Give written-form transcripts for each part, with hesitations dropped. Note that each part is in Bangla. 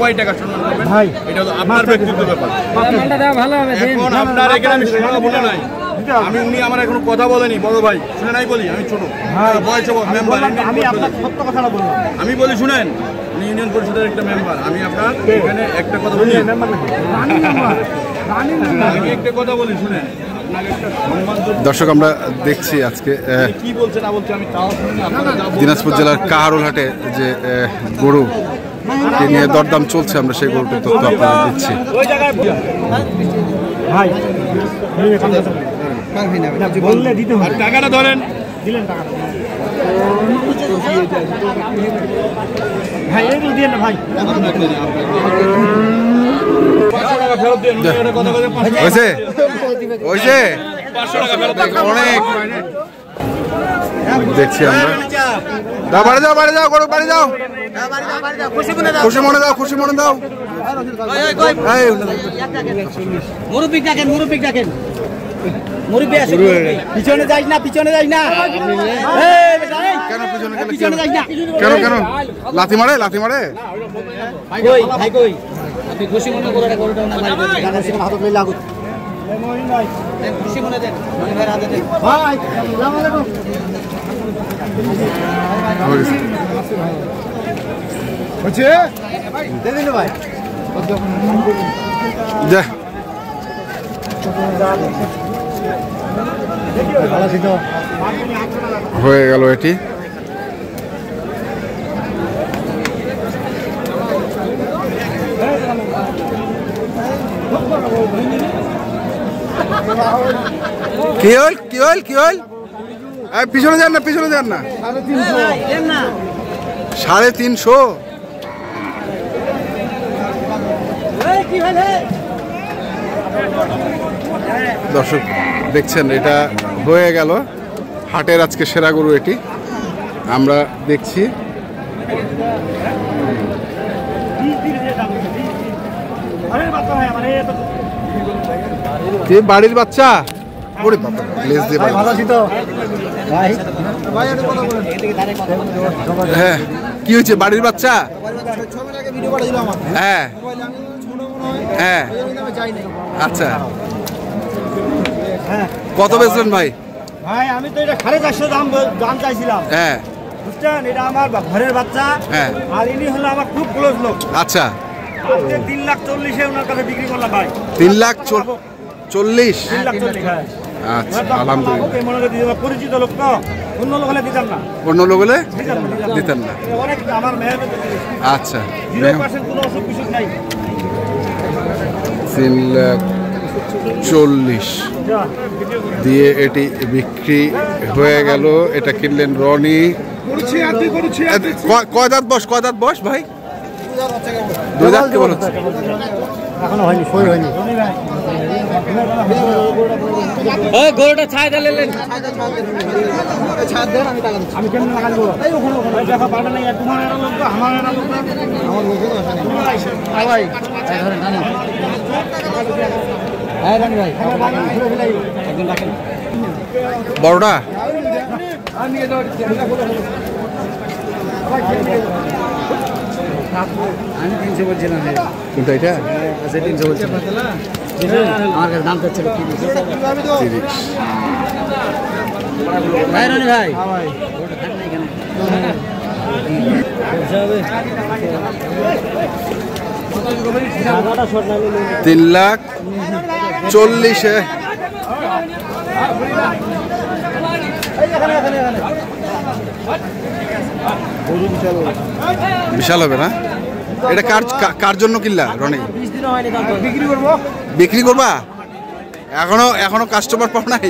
কয় টাকা সম্মান করবেন ভাই, এটা হলো আপনার ব্যক্তিগত ব্যাপার। এখন আপনার এখানে আমি শোনাবো না নাই, আমি উনি আমার এখন কথা বলেনি বড় ভাই, শুনে নাই বলি, আমি ছোট বয়স মেম্বার, আমি আপনার সত্য কথাটা বললাম, আমি বলি শুনেন, উনি ইউনিয়ন পরিষদের একটা মেম্বার, আমি আপনার এখানে একটা কথা বলি, আমি একটা কথা বলি শুনেন। দর্শক আমরা দেখছি আজকে কি বলছে না বলছে আমি তাও দিনাজপুর জেলার কাহারোলহাটে যে গরু নিয়ে দরদাম চলছে, আমরা সেই গরুটির তথ্য আপনাদের দিচ্ছি। টাকাটা ধরেন, ভাই এগুলো দিয়ে না ভাই, হয়েছে হয়েছে অনেক দেখছি আমরা। দাও বাড়ি যাও, বাড়ি যাও, গরু বাড়ি যাও, খুশি মনে দাও, খুশি মনে দাও। মুরব্বি ডাকেন, মুরব্বি ডাকেন, মুরব্বি আসে, পিছনে যাইস না, পিছনে যাইস না। কেন পিছনে গেলে কেন কেন লাথি মারে, লাথি মারে? কই ভাই কই আপনি খুশি মনে করে গরুটা না ভাই গানের সিনেমা হাতে লই লাগুত, খুশি মনে দেন মনে ভাই হাতে দেন ভাই। আসসালামু আলাইকুম, হচ্ছে দে দিন ভাই, দে হয়ে গেল এটি। কি হল কি হল কি হল? পিছনে যান না, পিছনে যান না। 350। দর্শক দেখছেন এটা হয়ে গেল হাটের আজকে সেরা গরু এটি, আমরা দেখছি। বাড়ির বাচ্চা, ওরে বাবা লেজ দিয়ে ভালো আছি তো ভাই, হ্যাঁ কি হয়েছে বাড়ির বাচ্চা? হ্যাঁ হ্যাঁ আচ্ছা, কত বেচলেন ভাই? ভাই আমি তো এটা 450 দাম চাইছিলাম। হ্যাঁ বুঝছেন, এটা আমার ঘরের বাচ্চা। হ্যাঁ আর ইনি হলো আমার খুব ক্লোজ লোক। আচ্ছা 3,40,000 ওনার কাছে বিক্রি করলাম ভাই। 3,40,000? 3,40,000। আচ্ছা আলহামদুলিল্লাহ, মনে করে দিতে পরিচিত লোক তো, অন্য লোক হলে দিতাম না, অন্য লোক হলে দিতেন না। অনেক আমার মেয়ের আচ্ছা 0% কোনো অসুখ বিসুখ নাই। 3,40,000 দিয়ে এটি বিক্রি হয়ে গেল। এটা কিনলেন রনি। কয় দাঁত বস, কয় দাঁত বস ভাই? 2 দাঁত কেবল হচ্ছে, এখনো হয়নি, সই হয়নি। গরুটা ছাই দিলেন, আমি কেমন লাগাই বলো, দেখা পারবে না, তোমার একটা লোক, আমার একটা লোক, আমার লোক ভাই বড়টা আমি 300 বলছিলাম, কিন্তু এটা 300 বলছিলাম, আমার কাছে দাম চাচ্ছিল 30। ভাই রনি ভাই 3,40,000 বিশাল হবে না? এটা কার জন্য কিনলা রনি? বিক্রি করবা? এখনো কাস্টমার পাও নাই?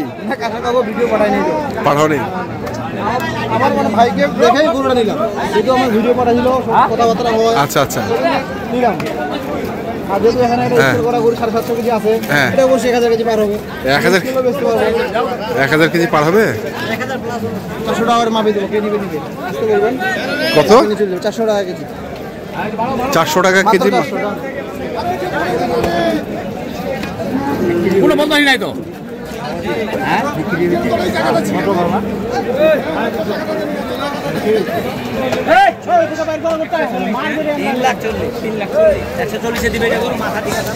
পাঠাও নেই? আমার মানে ভাইকে দেখেই গরুটা নিলাম, যেহেতু আমার ভিডিও পাঠাইছিল, কথাবার্তা হয়। আচ্ছা আচ্ছা নিলাম। আর যেহেতু এখানে করা গরু 750 কেজি আছে, এটা অবশ্যই 1000 কেজি পার হবে। 1000 কেজি পার হবে? 400 টাকা করে মাপে দেবো, কে নিবে নিবে। আসতে বলবেন কত? 400 টাকা কেজি। 400 টাকা কেজি? কোনো বন্ধনই নাই তো। হ্যাঁ 3,40,000 দিবে এটা গরু মাথা ঠিক আছে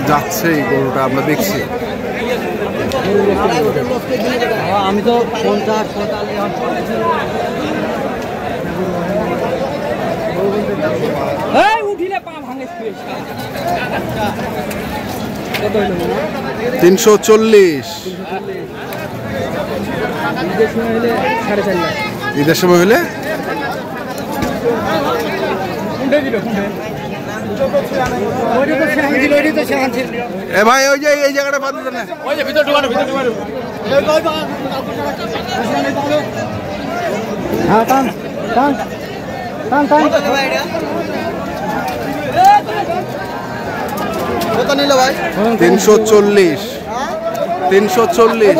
যাচ্ছে এই গরুটা আমরা দেখছি। আমি তো 50 উঠিলে পা ভাঙে 340 ঈদের সময় হলে এ ভাই ওই যে এই জায়গাটা বাদ দিতে না হ্যাঁ টান টান টান টান কত নিল ভাই 340 340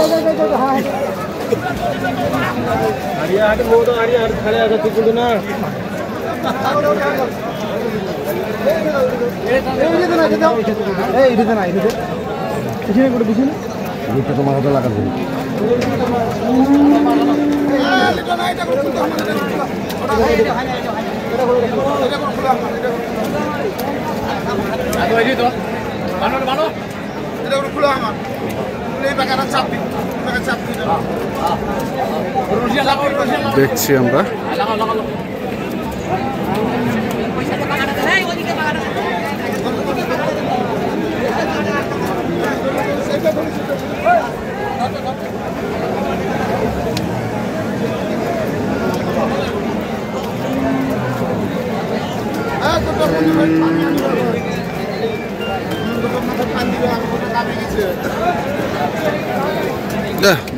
দেখছি আমরা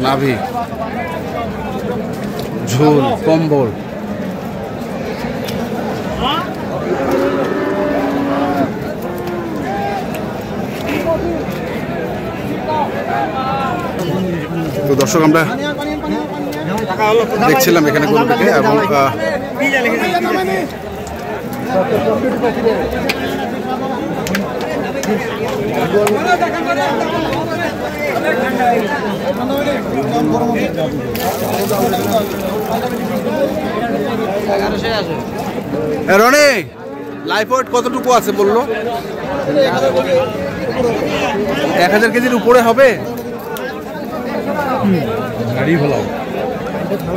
নাভি ঝোল কম্বল তো দর্শক আমরা দেখছিলাম এখানে গরুটাকে এবং রনি লাইফ ওয়েট কতটুকু আছে বললো 1000 কেজির উপরে হবে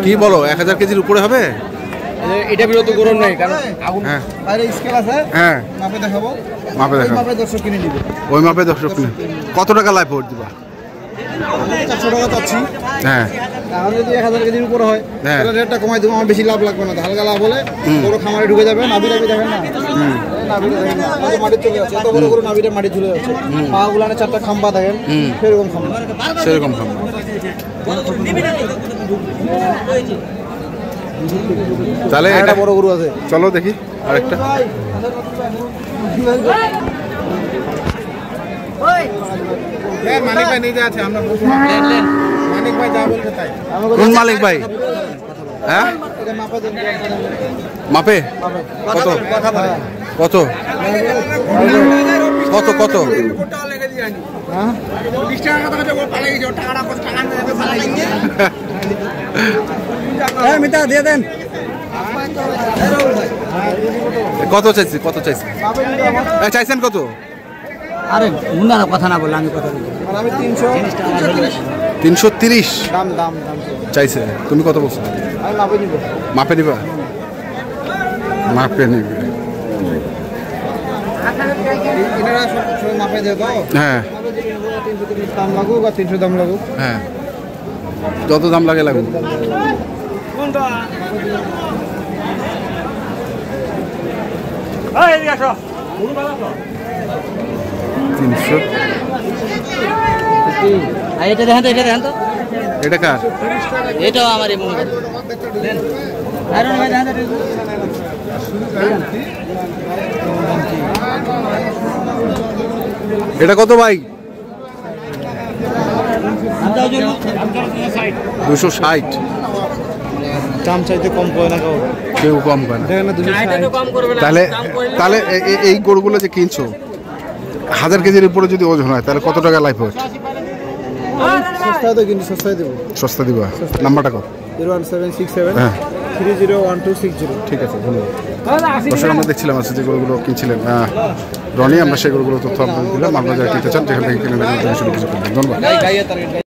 কি বলো 1000 কেজির উপরে হবে এটা বিরত গরম নাই কারণ হ্যাঁ বাইরে স্কেল আছে হ্যাঁ মাপে দেখাবো মাপে দেখাবো মাপে দর্শক কিনে নিবে ওই মাপে দর্শক কিনে কত টাকা লাইফ ওয়েট দিবা 400 টাকা চাচ্ছি হ্যাঁ তাহলে যদি 1000 কেজির উপরে হয় হ্যাঁ। তাহলে রেটটা কমাই দেবো আমার বেশি লাভ লাগবে না হালকা লাভ হলে বড় খামারে ঢুকে যাবে নাভি দেখেন না নাভিটা দেখেন না এই মাটি চলে যাচ্ছে এত বড় বড় নাভিটা মাটি চলে যাচ্ছে পা গুলানে 4টা খাম্বা দেখেন সেরকম খাম্বা তাহলে এটা বড় গরু আছে চলো দেখি আরেকটা মানিক ভাই নিজে আছে আমরা মানিক ভাই যা বলতে তাই কোন মালিক ভাই হ্যাঁ মাপে কত কত কত কত মিতা দিয়ে দেন কত চাইছি চাইছেন কত আরে মুন্নার কথা না বললে আমি কথা বলি আমি 330 দাম দাম দাম চাইছে তুমি কত বলছো আমি মাপে দিব মাপে দিবা মাপে নিবে এনারা সব মাপে দেয় তো হ্যাঁ 330 দাম লাগুক আর 300 দাম লাগুক হ্যাঁ যত দাম লাগে লাগুক কোনটা এই এদিকে আসো 300 এটা দেখেন তো এটা কার এটাও আমারই মনে হয় আরে ভাই দেখেন এটা কত ভাই 260 দাম চাইতে কম করে না কেউ কম করে না দেখেন না 260 তাহলে তাহলে এই গরুগুলো যে কিনছো 1000 কেজির উপরে যদি ওজন হয় তাহলে কত টাকা লাইফ হয় সস্তায় তো কিন্তু সস্তায় দেবো। সস্তা দিবা, নাম্বারটা কত? 01767 হ্যাঁ 301260। ঠিক আছে, ধন্যবাদ। দর্শক আমরা দেখছিলাম আছে যে গরুগুলো কিনছিলেন রনি, আমরা সেই গরুগুলো তথ্য আপনাদের দিলাম। আপনারা যারা কিনতে চান যেখান থেকে কিনে নেবেন, কিছু করবেন। ধন্যবাদ।